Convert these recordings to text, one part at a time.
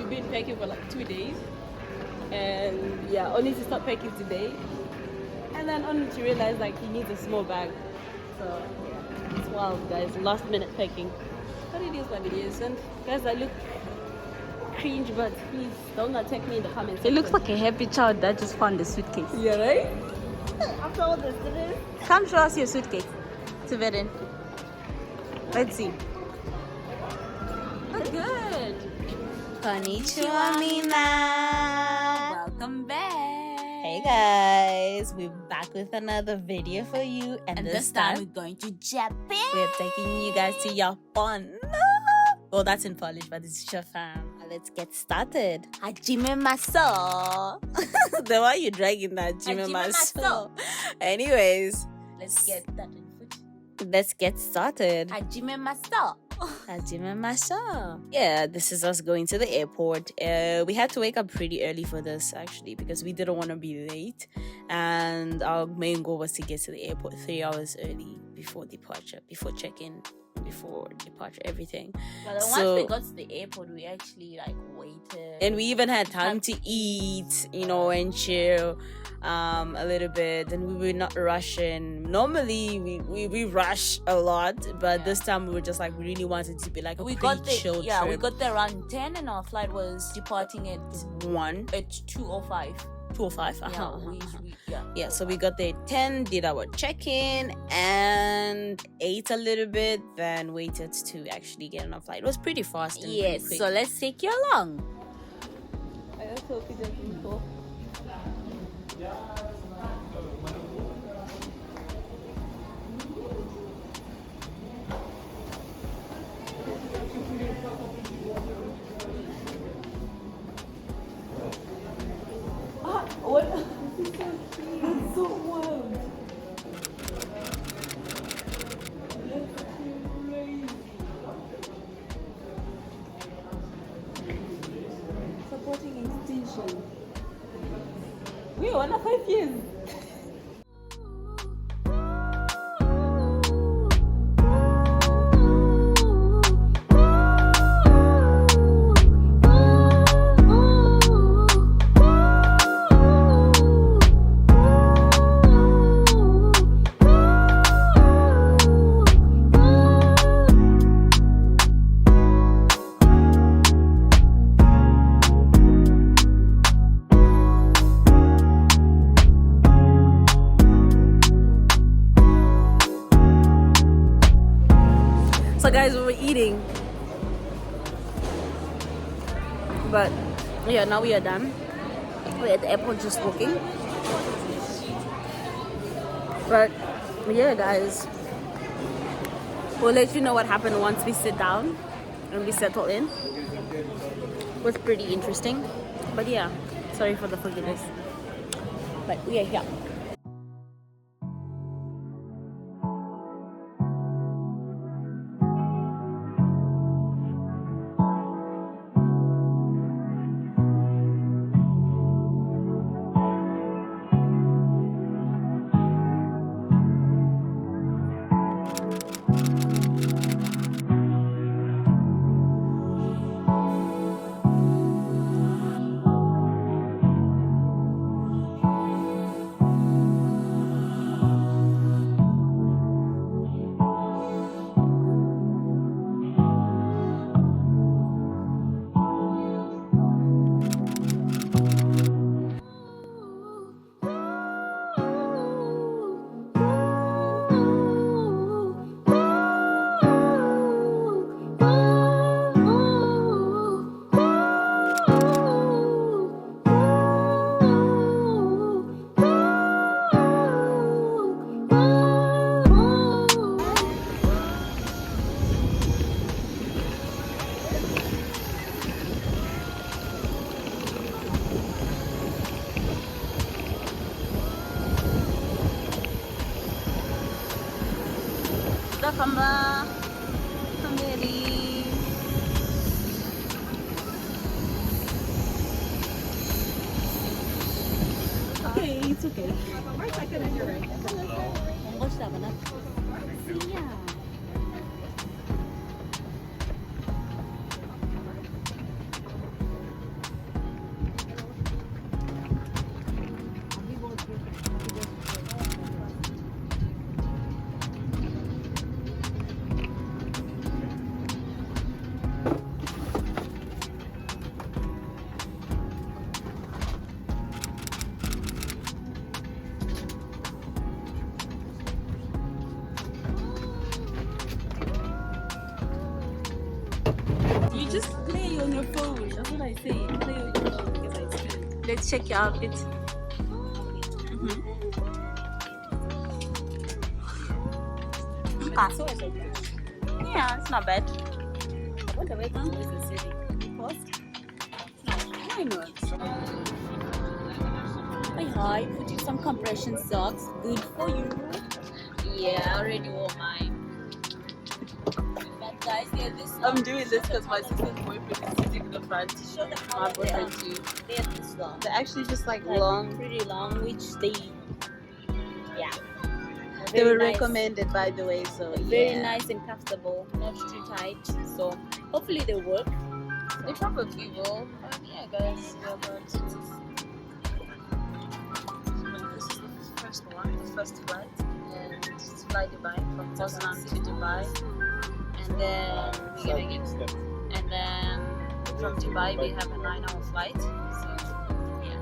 we've been packing for like 2 days. And yeah, only to stop packing today. And then only to realize like he needs a small bag. So yeah, it's wild, guys. Last minute packing. But it is what it is. And guys, I look cringe, but please don't attack me in the comments. It looks like a happy child that just found a suitcase. Yeah, right? After all this, Come show us your suitcase. To bed in. Let's see. look good. Konnichiwa, Mina. Welcome back. Hey guys, we're back with another video for you, and this time we're going to Japan. We're taking you guys to Japan. Well, that's in Polish, but it's Japan. Let's get started. Hajime maso. Then why are you dragging that Hajime maso? Anyways, let's get started. Let's get started. Hajime maso. Hajime maso. Yeah, this is us going to the airport. We had to wake up pretty early for this actually because we didn't want to be late, and our main goal was to get to the airport 3 hours early before departure, before check-in, before departure, everything. But once we got to the airport, we actually like waited, and we even had time to eat, you know, and chill a little bit, and we were not rushing. Normally we rush a lot, but this time we were just like, we really wanted to be like we got chill yeah trip. We got there around 10 and our flight was departing at 1 at 2:05. 2:05. Yeah, so we got there at 10, did our check-in and ate a little bit, then waited to actually get on a flight. It was pretty fast and pretty quick. So let's take you along. What? That's so wild. That's crazy. Supporting extinction. We won 5 years. So guys, we were eating, but yeah, now we are done. We're at the airport just walking. But yeah, guys, we'll let you know what happened once we sit down and we settle in. It was pretty interesting, but yeah, sorry for the fogginess, but we are here. Kamba Kamberi. Okay, it's okay. Right second and you're right. see. Let's check your outfit. Yeah, it's not bad. I wonder where this is the city. Post? Why not? Hi, put you some compression socks. Good for you. Yeah, I already wore mine. But guys, they're this long. I'm doing this because my sister's boyfriend is sitting in the front. Show them how My they are. boyfriend too. They're this long. They're actually just like Like, long. pretty long, which they, yeah. They were Very nice. recommended, by the way, so Very yeah. nice and comfortable, not too tight. So hopefully they work. They probably will. Yeah, guys. Yeah, but this is the first one, the first flight, and it's fly Dubai from Poznań to Dubai, and then we're gonna get, and then from Dubai we have a 9-hour flight. So yeah.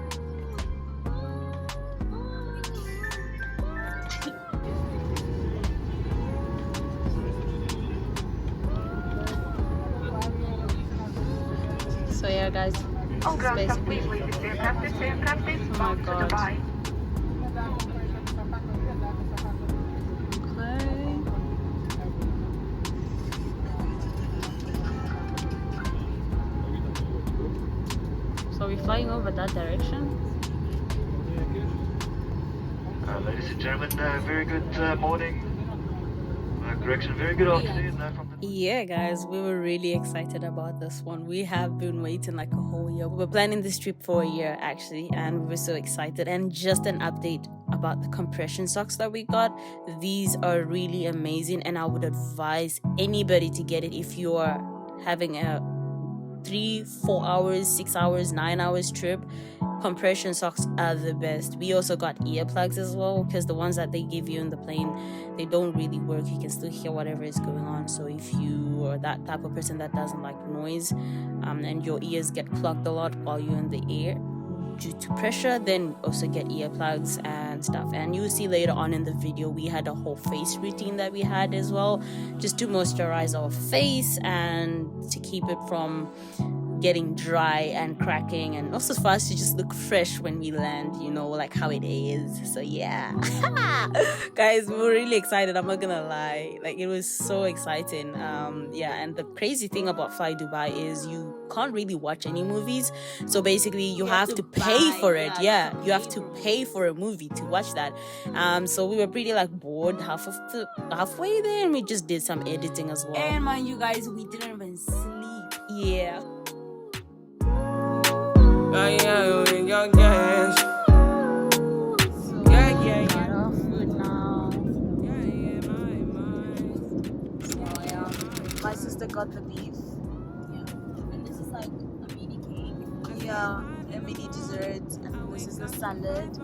So yeah, guys, this is basically. Oh my god. Okay. So we're flying over that direction. Ladies and gentlemen, very good morning. Correction, very good afternoon. Yeah, guys, we were really excited about this one. We have been waiting like a whole year. We were planning this trip for a year actually, and we were so excited. And just an update about the compression socks that we got. These are really amazing, and I would advise anybody to get it if you are having a 3, 4 hours, 6 hours, 9 hours trip. Compression socks are the best. We also got earplugs as well, because the ones that they give you in the plane, they don't really work. You can still hear whatever is going on. So if you are that type of person that doesn't like noise, and your ears get plugged a lot while you're in the air due to pressure, then also get earplugs and stuff. And you'll see later on in the video, we had a whole face routine that we had as well, just to moisturize our face and to keep it from getting dry and cracking, and also for us to just look fresh when we land, you know, like how it is. So yeah. Guys, we were really excited, I'm not gonna lie. Like, it was so exciting. Yeah, and the crazy thing about Fly Dubai is you can't really watch any movies, so basically you have to pay for it. Yeah, you have to pay for a movie to watch that. So we were pretty like bored halfway there, and we just did some editing as well. And mind you guys, we didn't even sleep. Yeah. My sister got the beef. Yeah. And this is like a mini cake. Yeah, a mini dessert. And this is a salad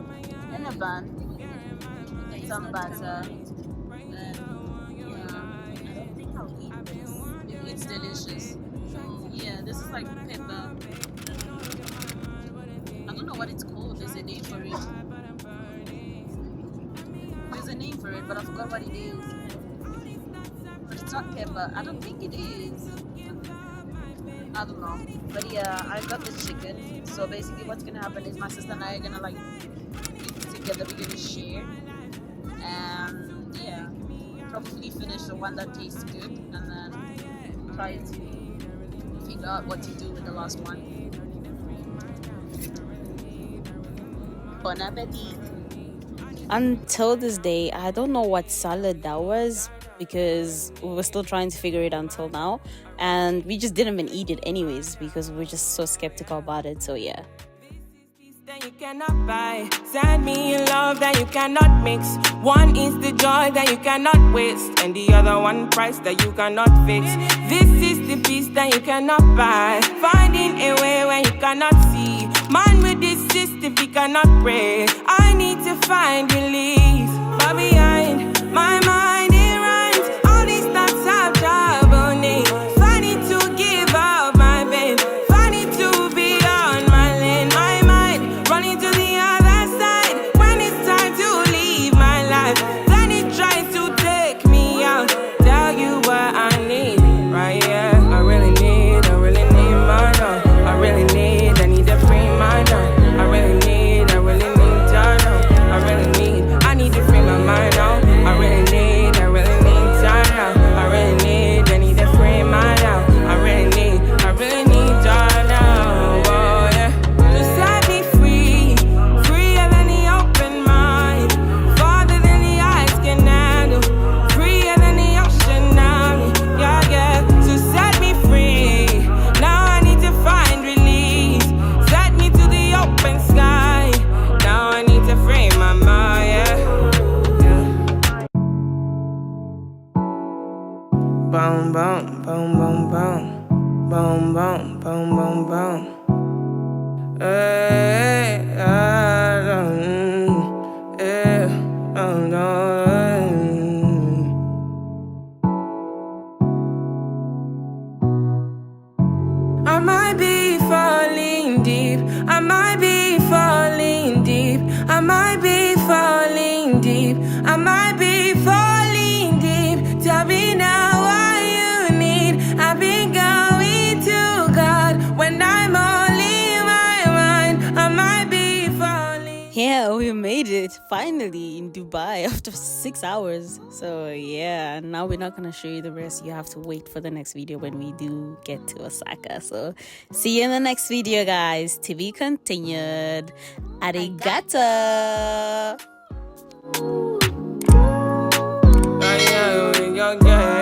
and a bun. And some butter. And yeah, I don't think I'll eat this. it's delicious. Yeah, this is like pepper. I don't know what it's called. There's a name for it. There's a name for it, but I forgot what it is. But it's not pepper. I don't think it is. I don't know. But yeah, I got the chicken. So basically what's gonna happen is my sister and I are gonna like eat it together. We're gonna share. And yeah, probably finish the one that tastes good, and then try to figure out what to do with the last one. Bon appetit. Until this day, I don't know what salad that was, because we were still trying to figure it out until now, and we just didn't even eat it anyways because we were just so skeptical about it. So yeah. That you cannot buy, send me a love that you cannot mix. One is the joy that you cannot waste, and the other one price that you cannot fix. This is the peace that you cannot buy, finding a way where you cannot see. Man with this system, he cannot pray. I need to find relief, but behind my mind it rhymes. All these thoughts have trouble name. Funny to give up my pain, funny to be on my lane. My mind running to the other side when it's time to leave my life. Then it tries to take me out, tell you what I need right here. I really need my love. I really need I might be falling deep. I might be falling deep. I might be falling deep. I might be falling deep. Tell me now what you need. I've been going to God when I'm all in my mind. I might be falling. Yeah, we made it finally in Dubai after 6 hours. So yeah, now we're not gonna show you the rest. You have to wait for the next video when we do get to Osaka. So see you in the next video, guys. To be continued. Arigato. Yeah.